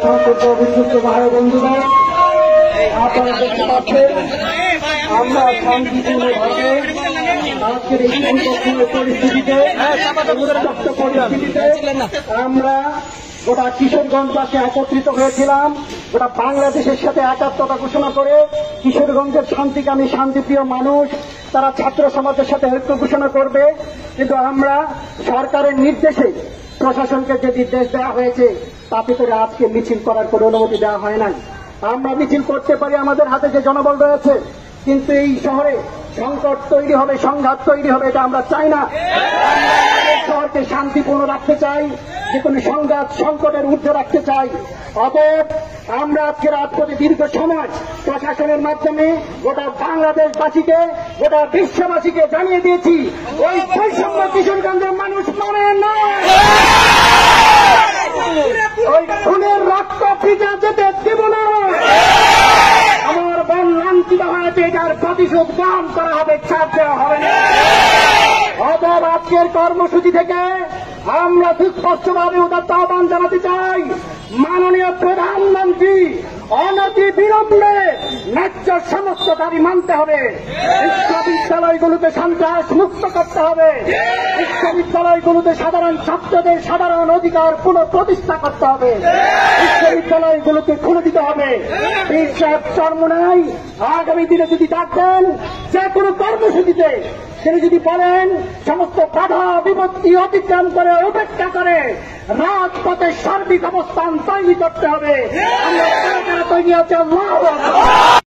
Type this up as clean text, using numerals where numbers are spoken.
সমস্ত বিশ্বস্ত ভাই বন্ধুদের, আপনারা দেখতে পাচ্ছেন আমরা শান্তিপূর্ণভাবে আজকের এই পরিস্থিতিতে আমরা গোটা কিশোরগঞ্জবাসী একত্রিত হয়েছিলাম। গোটা বাংলাদেশের সাথে একাত্মতা ঘোষণা করে কিশোরগঞ্জের শান্তিকামী শান্তিপ্রিয় মানুষ তারা ছাত্র সমাজের সাথে ঐক্য ঘোষণা করবে। কিন্তু আমরা সরকারের নির্দেশে প্রশাসনকে যে নির্দেশ দেওয়া হয়েছে তাতে করে আজকে মিছিল করার কোনো অনুমতি দেওয়া হয় নাই। আমরা মিছিল করতে পারি, আমাদের হাতে যে জনবল রয়েছে, কিন্তু এই শহরে সংকট তৈরি হবে, সংঘাত তৈরি হবে, এটা আমরা চাই না। শহরকে শান্তিপূর্ণ রাখতে চাই, যে কোনো সংঘাত সংকটের ঊর্ধ্বে রাখতে চাই। অতএব আমরা আজকে রাজপথে দীর্ঘ সময় প্রশাসনের মাধ্যমে গোটা বাংলাদেশবাসীকে, গোটা বিশ্ববাসীকে জানিয়ে দিয়েছি, ওই বৈষম্য কিশোরগঞ্জের মানুষ মানে না, ওই খুনের রক্ত ভিজে যেতে দেব না। আমার বোন লাঞ্ছিত হয়েছে, এটার প্রতিশোধ গ্রহণ করা হবে, ছাড় দেওয়া হবে না। অতএব আজকের কর্মসূচি থেকে আমরা সুস্পষ্টভাবে উদাত্ত আহ্বান জানাতে চাই, মাননীয় প্রধানমন্ত্রী অনতি বিলম্বে ন্যায্য সমস্ত দাবি মানতে হবে। বিশ্ববিদ্যালয়গুলোতে সন্ত্রাস মুক্ত করতে হবে। বিশ্ববিদ্যালয়গুলোতে সাধারণ ছাত্রদের সাধারণ অধিকার পুনঃপ্রতিষ্ঠা করতে হবে। বিশ্ববিদ্যালয়গুলোকে খুলে দিতে হবে। চরমোনাই আগামী দিনে যদি ডাকবেন যে কোনো কর্মসূচিতে, তিনি যদি বলেন সমস্ত বাধা বিপত্তি অতিক্রম করে উপেক্ষা করে রাজপথে সার্বিক অবস্থান তৈরি করতে হবে, আমরা তৈরি আছে। আল্লাহু আকবার।